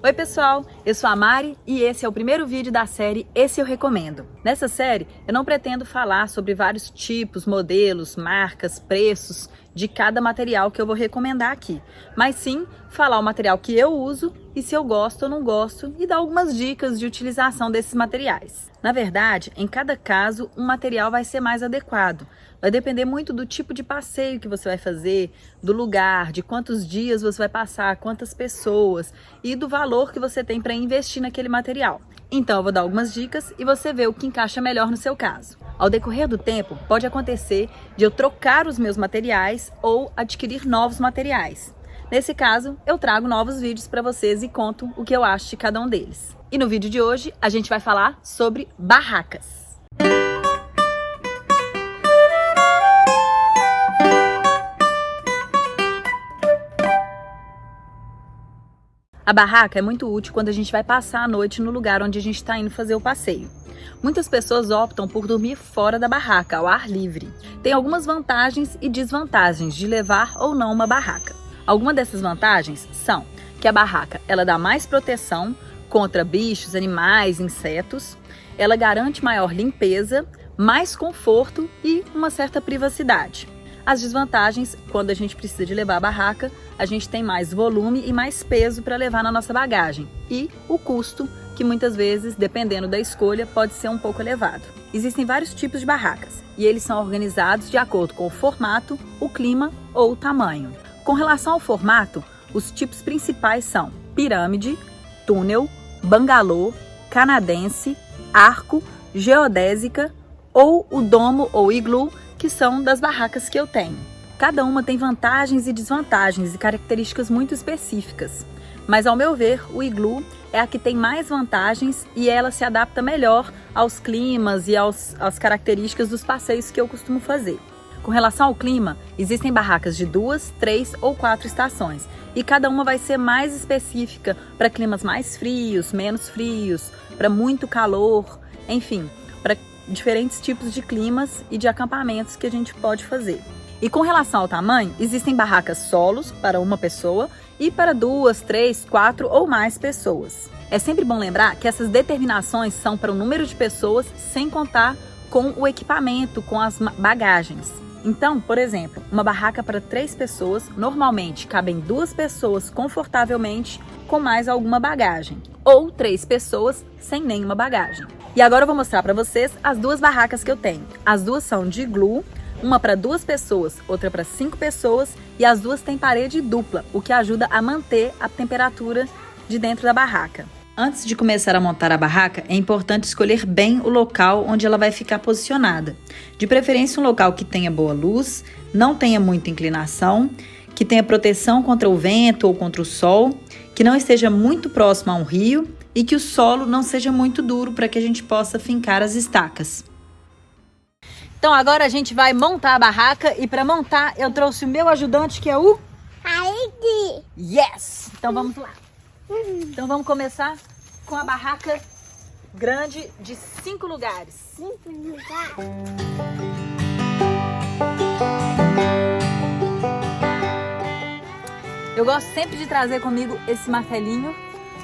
Oi pessoal, eu sou a Mari e esse é o primeiro vídeo da série Esse Eu Recomendo. Nessa série eu não pretendo falar sobre vários tipos, modelos, marcas, preços de cada material que eu vou recomendar aqui, mas sim falar o material que eu uso e se eu gosto ou não gosto e dar algumas dicas de utilização desses materiais. Na verdade, em cada caso um material vai ser mais adequado. Vai depender muito do tipo de passeio que você vai fazer, do lugar, de quantos dias você vai passar, quantas pessoas e do valor que você tem para investir naquele material. Então eu vou dar algumas dicas e você vê o que encaixa melhor no seu caso. Ao decorrer do tempo, pode acontecer de eu trocar os meus materiais ou adquirir novos materiais. Nesse caso, eu trago novos vídeos para vocês e conto o que eu acho de cada um deles. E no vídeo de hoje, a gente vai falar sobre barracas. A barraca é muito útil quando a gente vai passar a noite no lugar onde a gente está indo fazer o passeio. Muitas pessoas optam por dormir fora da barraca, ao ar livre. Tem algumas vantagens e desvantagens de levar ou não uma barraca. Algumas dessas vantagens são que a barraca ela dá mais proteção contra bichos, animais, insetos, ela garante maior limpeza, mais conforto e uma certa privacidade. As desvantagens, quando a gente precisa de levar a barraca, a gente tem mais volume e mais peso para levar na nossa bagagem. E o custo, que muitas vezes, dependendo da escolha, pode ser um pouco elevado. Existem vários tipos de barracas e eles são organizados de acordo com o formato, o clima ou o tamanho. Com relação ao formato, os tipos principais são pirâmide, túnel, bangalô, canadense, arco, geodésica ou o domo ou iglu, que são das barracas que eu tenho. Cada uma tem vantagens e desvantagens e características muito específicas, mas ao meu ver, o iglu é a que tem mais vantagens e ela se adapta melhor aos climas e às características dos passeios que eu costumo fazer. Com relação ao clima, existem barracas de 2, 3 ou 4 estações e cada uma vai ser mais específica para climas mais frios, menos frios, para muito calor, enfim, para diferentes tipos de climas e de acampamentos que a gente pode fazer. E com relação ao tamanho, existem barracas solos para uma pessoa e para 2, 3, 4 ou mais pessoas. É sempre bom lembrar que essas determinações são para o número de pessoas sem contar com o equipamento, com as bagagens. Então, por exemplo, uma barraca para 3 pessoas, normalmente cabem 2 pessoas confortavelmente com mais alguma bagagem, ou 3 pessoas sem nenhuma bagagem. E agora eu vou mostrar para vocês as 2 barracas que eu tenho. As duas são de iglu, uma para 2 pessoas, outra para 5 pessoas, e as duas têm parede dupla, o que ajuda a manter a temperatura de dentro da barraca. Antes de começar a montar a barraca, é importante escolher bem o local onde ela vai ficar posicionada. De preferência um local que tenha boa luz, não tenha muita inclinação, que tenha proteção contra o vento ou contra o sol, que não esteja muito próximo a um rio e que o solo não seja muito duro para que a gente possa fincar as estacas. Então agora a gente vai montar a barraca e para montar eu trouxe o meu ajudante que é o... Heidi! Yes! Então vamos lá. Então vamos começar com a barraca grande de 5 lugares. 5 lugares. Eu gosto sempre de trazer comigo esse martelinho,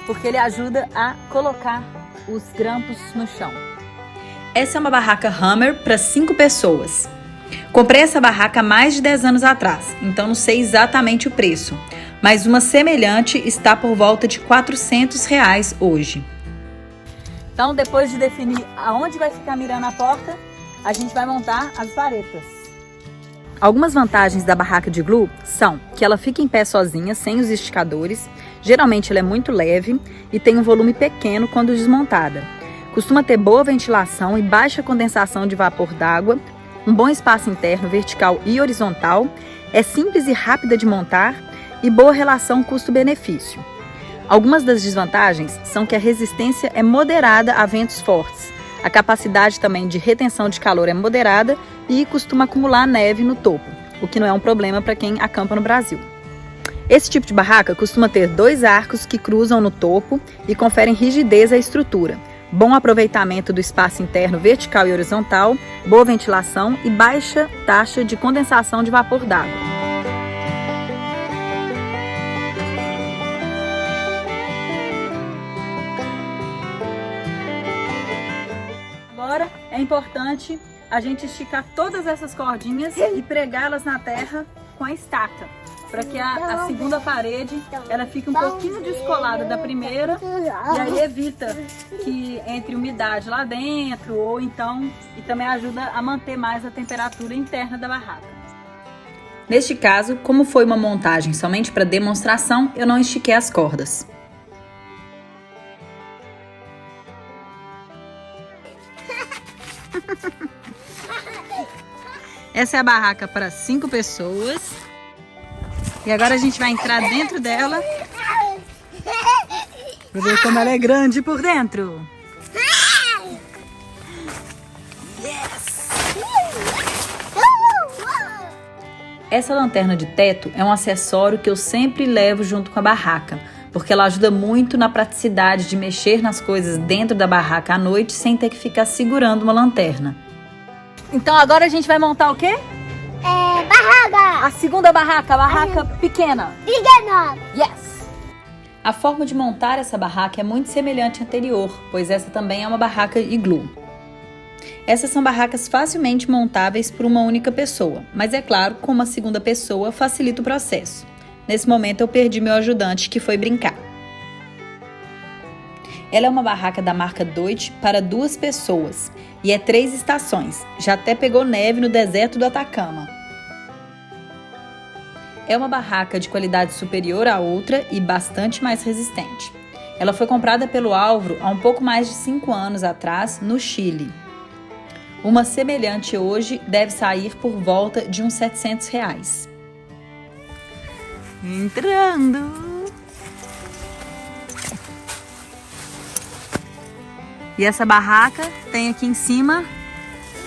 porque ele ajuda a colocar os grampos no chão. Essa é uma barraca Hammer para 5 pessoas. Comprei essa barraca há mais de 10 anos atrás, então não sei exatamente o preço, mas uma semelhante está por volta de R$400 hoje. Então, depois de definir aonde vai ficar mirando a porta, a gente vai montar as varetas. Algumas vantagens da barraca de iglu são que ela fica em pé sozinha, sem os esticadores. Geralmente ela é muito leve e tem um volume pequeno quando desmontada. Costuma ter boa ventilação e baixa condensação de vapor d'água, um bom espaço interno vertical e horizontal, é simples e rápida de montar e boa relação custo-benefício. Algumas das desvantagens são que a resistência é moderada a ventos fortes, a capacidade também de retenção de calor é moderada e costuma acumular neve no topo, o que não é um problema para quem acampa no Brasil. Esse tipo de barraca costuma ter 2 arcos que cruzam no topo e conferem rigidez à estrutura, bom aproveitamento do espaço interno vertical e horizontal, boa ventilação e baixa taxa de condensação de vapor d'água. é importante a gente esticar todas essas cordinhas e pregá-las na terra com a estaca, para que a segunda parede ela fique um pouquinho descolada da primeira e aí evita que entre umidade lá dentro ou então e também ajuda a manter mais a temperatura interna da barraca. Neste caso, como foi uma montagem somente para demonstração, eu não estiquei as cordas. Essa é a barraca para 5 pessoas. E agora a gente vai entrar dentro dela para ver como ela é grande por dentro. Yes! Essa lanterna de teto é um acessório que eu sempre levo junto com a barraca, porque ela ajuda muito na praticidade de mexer nas coisas dentro da barraca à noite sem ter que ficar segurando uma lanterna. Então agora a gente vai montar o quê? Barraca. A segunda barraca, a barraca pequena. Pequena. Yes! A forma de montar essa barraca é muito semelhante à anterior, pois essa também é uma barraca iglú. Essas são barracas facilmente montáveis por uma única pessoa, mas é claro, com uma segunda pessoa facilita o processo. Nesse momento eu perdi meu ajudante que foi brincar. Ela é uma barraca da marca Deutsche para 2 pessoas e é 3 estações. Já até pegou neve no deserto do Atacama. É uma barraca de qualidade superior à outra e bastante mais resistente. Ela foi comprada pelo Álvaro há um pouco mais de 5 anos atrás, no Chile. Uma semelhante hoje deve sair por volta de uns R$700. Entrando! E essa barraca tem aqui em cima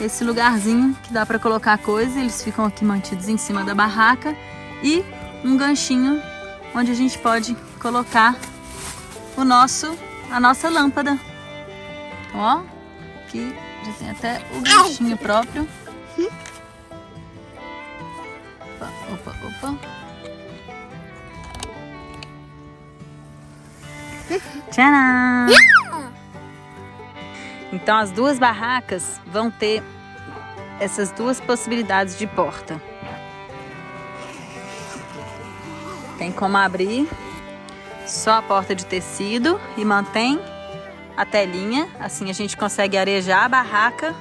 esse lugarzinho que dá para colocar coisa. Eles ficam aqui mantidos em cima da barraca. E um ganchinho onde a gente pode colocar a nossa lâmpada. Ó, aqui já tem até o ganchinho próprio. Opa. Tcharam! Então as 2 barracas vão ter essas 2 possibilidades de porta. Tem como abrir só a porta de tecido e mantém a telinha. Assim a gente consegue arejar a barraca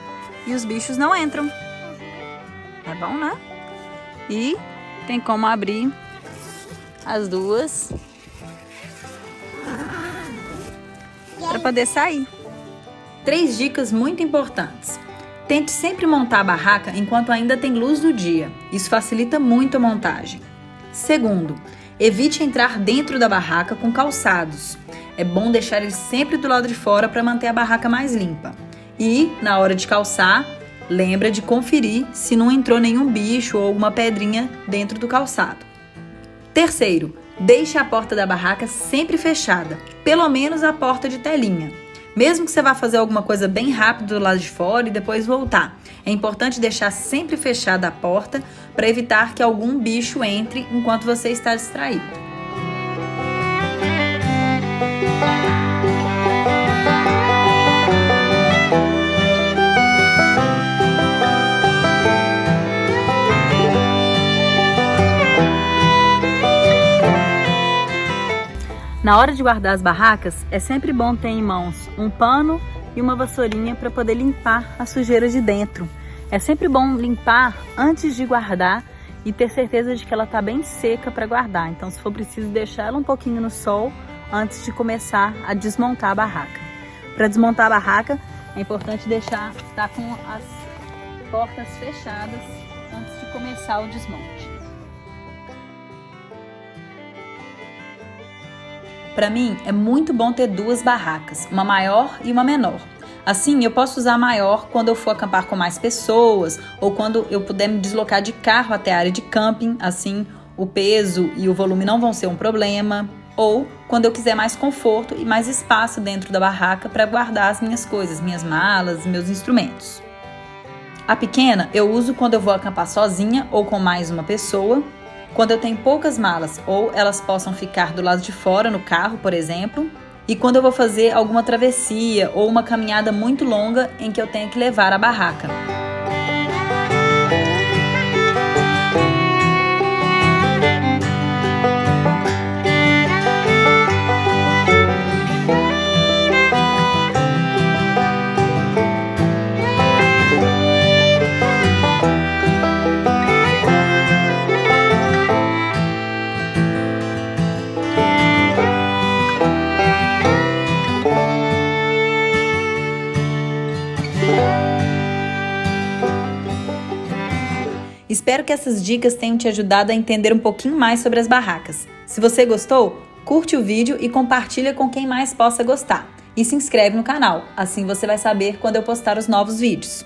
e os bichos não entram. É bom, né? E tem como abrir as 2 para poder sair. 3 dicas muito importantes. Tente sempre montar a barraca enquanto ainda tem luz do dia. Isso facilita muito a montagem. Segundo, evite entrar dentro da barraca com calçados. É bom deixar eles sempre do lado de fora para manter a barraca mais limpa. E, na hora de calçar, lembra de conferir se não entrou nenhum bicho ou alguma pedrinha dentro do calçado. Terceiro, deixe a porta da barraca sempre fechada, pelo menos a porta de telinha. Mesmo que você vá fazer alguma coisa bem rápido do lado de fora e depois voltar, é importante deixar sempre fechada a porta para evitar que algum bicho entre enquanto você está distraído. Na hora de guardar as barracas, é sempre bom ter em mãos um pano e uma vassourinha para poder limpar a sujeira de dentro. É sempre bom limpar antes de guardar e ter certeza de que ela está bem seca para guardar. Então, se for preciso, deixar ela um pouquinho no sol antes de começar a desmontar a barraca. Para desmontar a barraca, é importante deixar estar com as portas fechadas antes de começar o desmonte. Para mim, é muito bom ter 2 barracas, uma maior e uma menor. Assim, eu posso usar a maior quando eu for acampar com mais pessoas ou quando eu puder me deslocar de carro até a área de camping. Assim, o peso e o volume não vão ser um problema. Ou quando eu quiser mais conforto e mais espaço dentro da barraca para guardar as minhas coisas, minhas malas, meus instrumentos. A pequena eu uso quando eu vou acampar sozinha ou com mais uma pessoa. Quando eu tenho poucas malas ou elas possam ficar do lado de fora no carro, por exemplo, e quando eu vou fazer alguma travessia ou uma caminhada muito longa em que eu tenho que levar a barraca. Espero que essas dicas tenham te ajudado a entender um pouquinho mais sobre as barracas. Se você gostou, curte o vídeo e compartilha com quem mais possa gostar. E se inscreve no canal, assim você vai saber quando eu postar os novos vídeos.